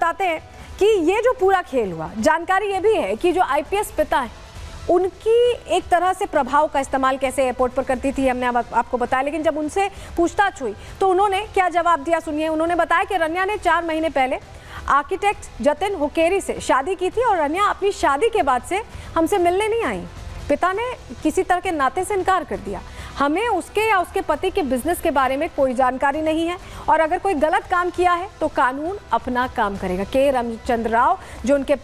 बताते हैं कि ये जो पूरा खेल हुआ, जानकारी ये भी है कि जो आईपीएस पिता है उनकी एक तरह से प्रभाव का इस्तेमाल कैसे एयरपोर्ट पर करती थी हमने आपको बताया, लेकिन जब उनसे पूछताछ हुई तो उन्होंने क्या जवाब दिया सुनिए। उन्होंने बताया कि रन्या ने 4 महीने पहले आर्किटेक्ट जतिन हुकेरी से शादी की थी और रन्या अपनी शादी के बाद से हमसे मिलने नहीं आई। पिता ने किसी तरह के नाते से इनकार कर दिया। हमें उसके या उसके पति के बिजनेस के बारे में कोई जानकारी नहीं है और अगर कोई गलत काम किया है तो कानून अपना काम करेगा। के रामचंद्र राव जो उनके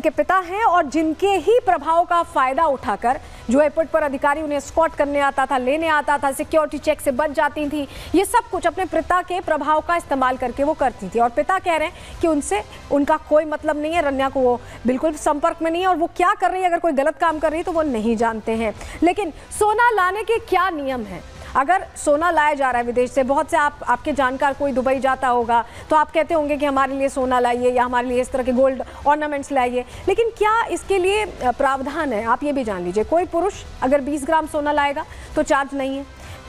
पिता हैं और जिनके ही प्रभाव का फायदा उठाकर जो एयरपोर्ट पर अधिकारी उन्हें स्कॉट करने आता था, लेने आता था, सिक्योरिटी चेक से बच जाती थी, ये सब कुछ अपने पिता के प्रभाव का इस्तेमाल करके वो करती थी। और पिता कह रहे हैं कि उनसे उनका कोई मतलब नहीं है, रन्या को वो बिल्कुल संपर्क में नहीं है और वो क्या कर रही है, अगर कोई गलत काम कर रही है तो वो नहीं जानते हैं। लेकिन सोना लाने के क्या नियम है? अगर सोना लाया जा रहा है विदेश से, बहुत से आपके जानकार कोई दुबई जाता होगा तो आप कहते होंगे कि हमारे लिए सोना लाइए या हमारे लिए इस तरह के गोल्ड ऑर्नामेंट्स लाइए, लेकिन क्या इसके लिए प्रावधान है? आप ये भी जान लीजिए, कोई पुरुष अगर 20 ग्राम सोना लाएगा तो चार्ज नहीं है।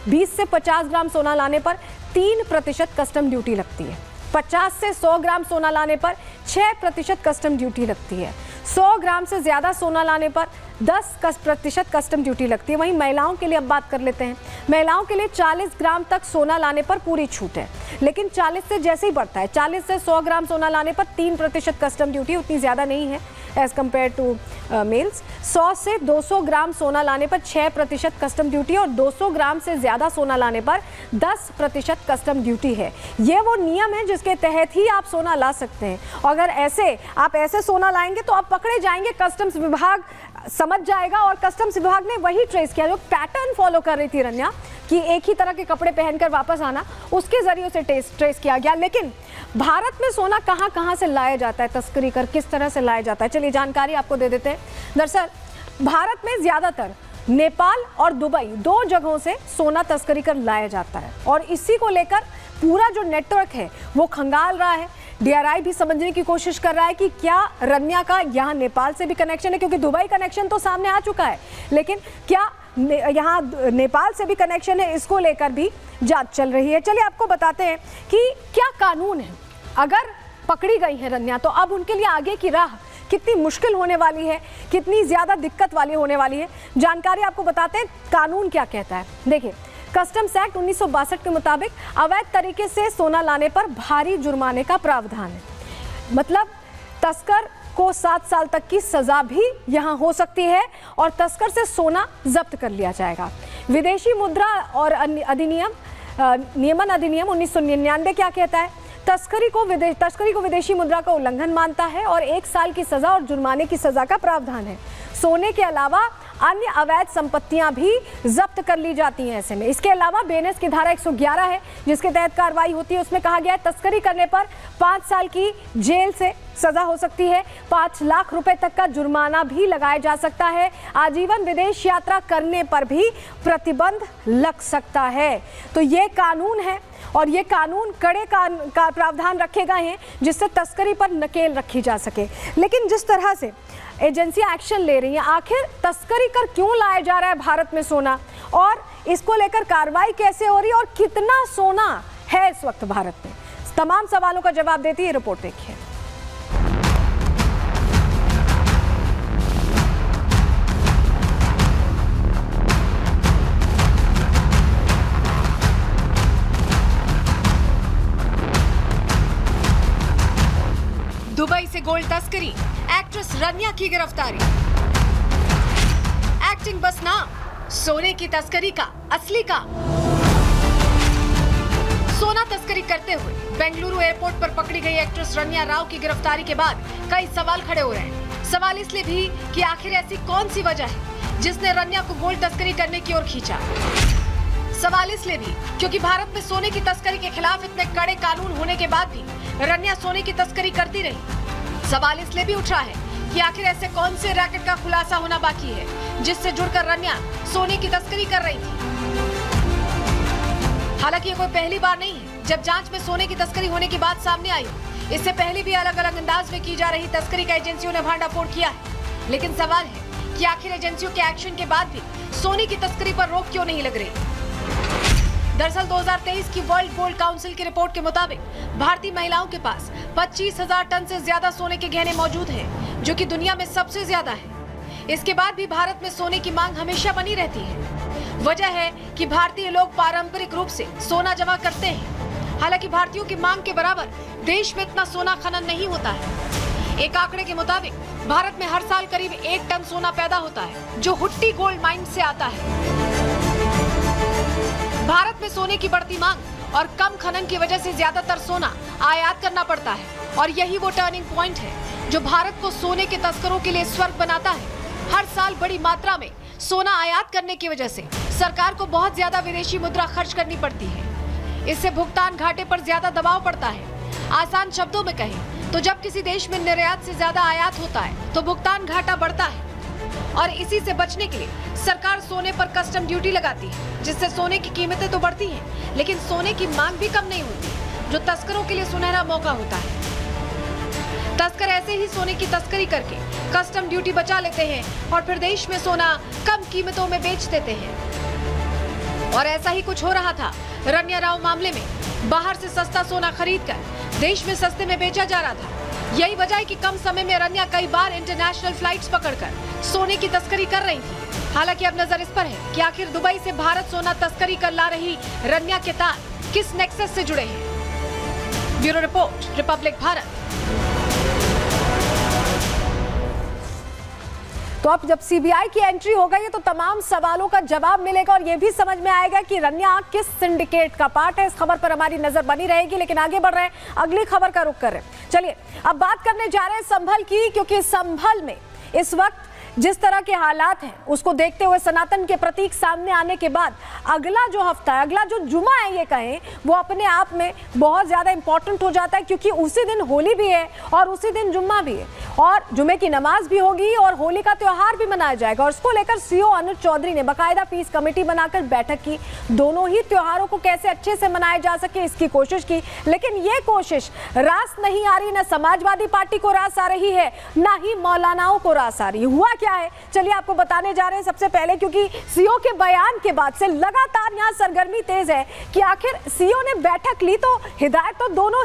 20 से 50 ग्राम सोना लाने पर 3% कस्टम ड्यूटी लगती है। 50 से 100 ग्राम सोना लाने पर 6% कस्टम ड्यूटी लगती है। 100 ग्राम से ज़्यादा सोना लाने पर 10% कस्टम ड्यूटी लगती है। वहीं महिलाओं के लिए अब बात कर लेते हैं। महिलाओं के लिए 40 ग्राम तक सोना लाने पर पूरी छूट है, लेकिन 40 से जैसे ही बढ़ता है, 40 से 100 ग्राम सोना लाने पर 3% कस्टम ड्यूटी, उतनी ज़्यादा नहीं है एज़ कम्पेयर टू मेल्स। 100 से 200 ग्राम सोना लाने पर 6% कस्टम ड्यूटी और 200 ग्राम से ज़्यादा सोना लाने पर 10% कस्टम ड्यूटी है। ये वो नियम है जिसके तहत ही आप सोना ला सकते हैं। अगर आप ऐसे सोना लाएंगे तो आप पकड़े जाएंगे, कस्टम्स विभाग समझ जाएगा। और कस्टम्स विभाग ने वही ट्रेस किया जो पैटर्न फॉलो कर रही थी रन्या, कि एक ही तरह के कपड़े पहनकर वापस आना, उसके जरिए से ट्रेस किया गया। लेकिन भारत में सोना कहां कहां से लाया जाता है, तस्करी कर किस तरह से लाया जाता है, चलिए जानकारी आपको दे देते हैं। दरअसल भारत में ज्यादातर नेपाल और दुबई 2 जगहों से सोना तस्करी कर लाया जाता है और इसी को लेकर पूरा जो नेटवर्क है वो खंगाल रहा है। डीआरआई भी समझने की कोशिश कर रहा है कि क्या रन्या का यहाँ नेपाल से भी कनेक्शन है, क्योंकि दुबई कनेक्शन तो सामने आ चुका है, लेकिन क्या यहाँ नेपाल से भी कनेक्शन है, इसको लेकर भी जांच चल रही है। चलिए आपको बताते हैं कि क्या कानून है। अगर पकड़ी गई है रन्या तो अब उनके लिए आगे की राह कितनी मुश्किल होने वाली है, कितनी ज़्यादा दिक्कत वाली होने वाली है, जानकारी आपको बताते हैं कानून क्या कहता है। देखिए, कस्टम्स एक्ट 1962 के मुताबिक अवैध तरीके से सोना लाने पर भारी जुर्माने का प्रावधान है। मतलब तस्कर को 7 साल तक की सजा भी यहाँ हो सकती है और तस्कर से सोना जब्त कर लिया जाएगा। विदेशी मुद्रा और नियमन अधिनियम 1999 क्या कहता है? तस्करी को विदेशी मुद्रा का उल्लंघन मानता है और 1 साल की सजा और जुर्माने की सजा का प्रावधान है। सोने के अलावा अन्य अवैध संपत्तियां भी जब्त कर ली जाती हैं ऐसे में। इसके अलावा बीएनएस की धारा 111 है जिसके तहत कार्रवाई होती है। उसमें कहा गया है तस्करी करने पर 5 साल की जेल से सजा हो सकती है, 5 लाख रुपए तक का जुर्माना भी लगाया जा सकता है, आजीवन विदेश यात्रा करने पर भी प्रतिबंध लग सकता है। तो ये कानून है और ये कानून कड़े का प्रावधान रखे गए हैं जिससे तस्करी पर नकेल रखी जा सके। लेकिन जिस तरह से एजेंसियां एक्शन ले रही हैं, आखिर तस्करी कर क्यों लाया जा रहा है भारत में सोना, और इसको लेकर कार्रवाई कैसे हो रही है और कितना सोना है इस वक्त भारत में, तमाम सवालों का जवाब देती है रिपोर्ट। देखिए, दुबई से गोल्ड तस्करी, एक्ट्रेस रन्या की गिरफ्तारी। एक्टिंग बस ना, सोने की तस्करी का असली काम। सोना तस्करी करते हुए बेंगलुरु एयरपोर्ट पर पकड़ी गई एक्ट्रेस रन्या राव की गिरफ्तारी के बाद कई सवाल खड़े हो रहे हैं। सवाल इसलिए भी कि आखिर ऐसी कौन सी वजह है जिसने रन्या को गोल्ड तस्करी करने की ओर खींचा। सवाल इसलिए भी क्योंकि भारत में सोने की तस्करी के खिलाफ इतने कड़े कानून होने के बाद भी रन्या सोने की तस्करी करती रही। सवाल इसलिए भी उठा है कि आखिर ऐसे कौन से रैकेट का खुलासा होना बाकी है जिससे जुड़कर रन्या सोने की तस्करी कर रही थी। हालांकि ये कोई पहली बार नहीं है जब जांच में सोने की तस्करी होने की बात सामने आई। इससे पहले भी अलग अलग अंदाज में की जा रही तस्करी का एजेंसियों ने भांडाफोड़ किया है। लेकिन सवाल है कि आखिर एजेंसियों के एक्शन के बाद भी सोने की तस्करी पर रोक क्यों नहीं लग रही। दरअसल 2023 की वर्ल्ड गोल्ड काउंसिल की रिपोर्ट के मुताबिक भारतीय महिलाओं के पास 25,000 टन से ज्यादा सोने के गहने मौजूद हैं, जो कि दुनिया में सबसे ज्यादा है। इसके बाद भी भारत में सोने की मांग हमेशा बनी रहती है। वजह है कि भारतीय लोग पारंपरिक रूप से सोना जमा करते हैं। हालांकि भारतीयों की मांग के बराबर देश में इतना सोना खनन नहीं होता है। एक आंकड़े के मुताबिक भारत में हर साल करीब 1 टन सोना पैदा होता है, जो हुट्टी गोल्ड माइन से आता है। भारत में सोने की बढ़ती मांग और कम खनन की वजह से ज्यादातर सोना आयात करना पड़ता है, और यही वो टर्निंग पॉइंट है जो भारत को सोने के तस्करों के लिए स्वर्ग बनाता है। हर साल बड़ी मात्रा में सोना आयात करने की वजह से सरकार को बहुत ज्यादा विदेशी मुद्रा खर्च करनी पड़ती है। इससे भुगतान घाटे पर ज्यादा दबाव पड़ता है। आसान शब्दों में कहें तो जब किसी देश में निर्यात से ज्यादा आयात होता है तो भुगतान घाटा बढ़ता है, और इसी से बचने के लिए सरकार सोने पर कस्टम ड्यूटी लगाती है, जिससे सोने की कीमतें तो बढ़ती हैं, लेकिन सोने की मांग भी कम नहीं होती, जो तस्करों के लिए सुनहरा मौका होता है। तस्कर ऐसे ही सोने की तस्करी करके कस्टम ड्यूटी बचा लेते हैं और फिर देश में सोना कम कीमतों में बेच देते हैं। और ऐसा ही कुछ हो रहा था रन्या राव मामले में। बाहर से सस्ता सोना खरीदकर देश में सस्ते में बेचा जा रहा था। यही वजह है कि कम समय में रन्या कई बार इंटरनेशनल फ्लाइट्स पकड़कर सोने की तस्करी कर रही थी। हालांकि अब नजर इस पर है कि आखिर दुबई से भारत सोना तस्करी कर ला रही रन्या के तार किस नेक्सस से जुड़े हैं। Bureau report, Republic Bharat. तो अब जब सीबीआई की एंट्री हो गई है तो तमाम सवालों का जवाब मिलेगा और ये भी समझ में आएगा कि रन्या किस सिंडिकेट का पार्ट है। इस खबर पर हमारी नजर बनी रहेगी, लेकिन आगे बढ़ रहे हैं, अगली खबर का रुख कर रहे हैं। चलिए अब बात करने जा रहे हैं संभल की, क्योंकि संभल में इस वक्त जिस तरह के हालात हैं उसको देखते हुए सनातन के प्रतीक सामने आने के बाद अगला जो हफ्ता है, अगला जो जुमा है ये कहें, वो अपने आप में बहुत ज़्यादा इंपॉर्टेंट हो जाता है, क्योंकि उसी दिन होली भी है और उसी दिन जुम्मा भी है और जुमे की नमाज भी होगी और होली का त्यौहार भी मनाया जाएगा। और उसको लेकर सीओ अनुज चौधरी ने बाकायदा पीस कमेटी बनाकर बैठक की। दोनों ही त्योहारों को कैसे अच्छे से मनाया जा सके इसकी कोशिश की, लेकिन ये कोशिश रास नहीं आ रही। न समाजवादी पार्टी को रास आ रही है, ना ही मौलानाओं को रास आ रही। हुआ क्या है चलिए आपको बताने जा रहे हैं। सबसे पहले क्योंकि सीओ के बयान के बाद से लगातार यहाँ सरगर्मी तेज है कि आखिर सीओ ने बैठक ली तो हिदायत तो दोनों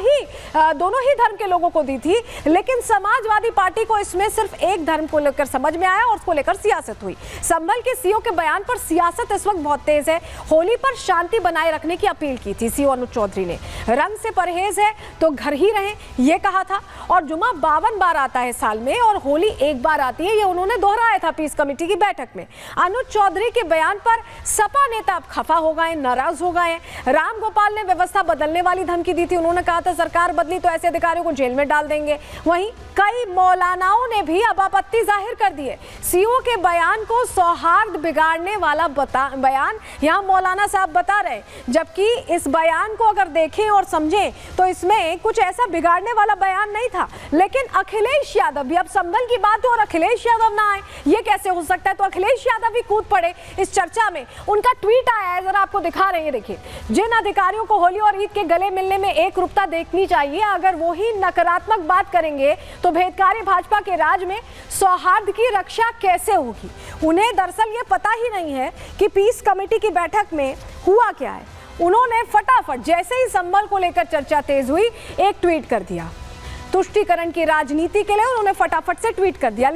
ही धर्म के लोगों को दी थी, लेकिन समाजवादी पार्टी को इसमें सिर्फ एक धर्म को लेकर समझ में आया और उसको लेकर सियासत हुई। संभल के सीओ के बयान पर सियासत इस वक्त बहुत तेज है। होली पर शांति बनाए रखने की अपील की थी सीओ अनुज चौधरी ने। रंग से परहेज है तो घर ही रहें ये कहा था, और जुमा 52 बार आता है साल में और होली एक बार आती है, ये उन्होंने दोहराया था पीस कमेटी की बैठक में। अनुज चौधरी के बयान पर सपा नेता अब खफा हो गए, नाराज हो गए। राम गोपाल ने व्यवस्था बदलने वाली धमकी दी थी। उन्होंने कहा था सरकार बदली तो ऐसे अधिकारियों को जेल में डाल देंगे। वहीं कई मौलानाओं ने भी अब आपत्ति जाहिर कर दी है। सीओ के बयान को सौहार्द बिगाड़ने वाला बयान यहाँ मौलाना साहब बता रहे, जबकि इस बयान को अगर देखें और समझें तो इसमें कुछ ऐसा बिगाड़ने वाला बयान नहीं था। लेकिन अखिलेश यादव भी, अब संभल की बात हो और अखिलेश यादव ना आए ये कैसे हो सकता है, तो अखिलेश यादव भी कूद पड़े इस चर्चा में। उनका ट्वीट आया है, जरा आपको दिखा रहे हैं, देखिए। जिन अधिकारियों को होली और ईद के गले मिलने में एक रूपता देखनी चाहिए, अगर वो ही नकारात्मक बात करेंगे तो भेदकारी भाजपा के राज में सौहार्द की रक्षा कैसे होगी। उन्हें दरअसल ये पता ही नहीं है कि पीस कमेटी की बैठक में हुआ क्या है। उन्होंने फटाफट जैसे ही संभल को लेकर चर्चा तेज हुई एक ट्वीट कर दिया। तुष्टीकरण की राजनीति के लिए उन्होंने फटाफट से ट्वीट कर दिया।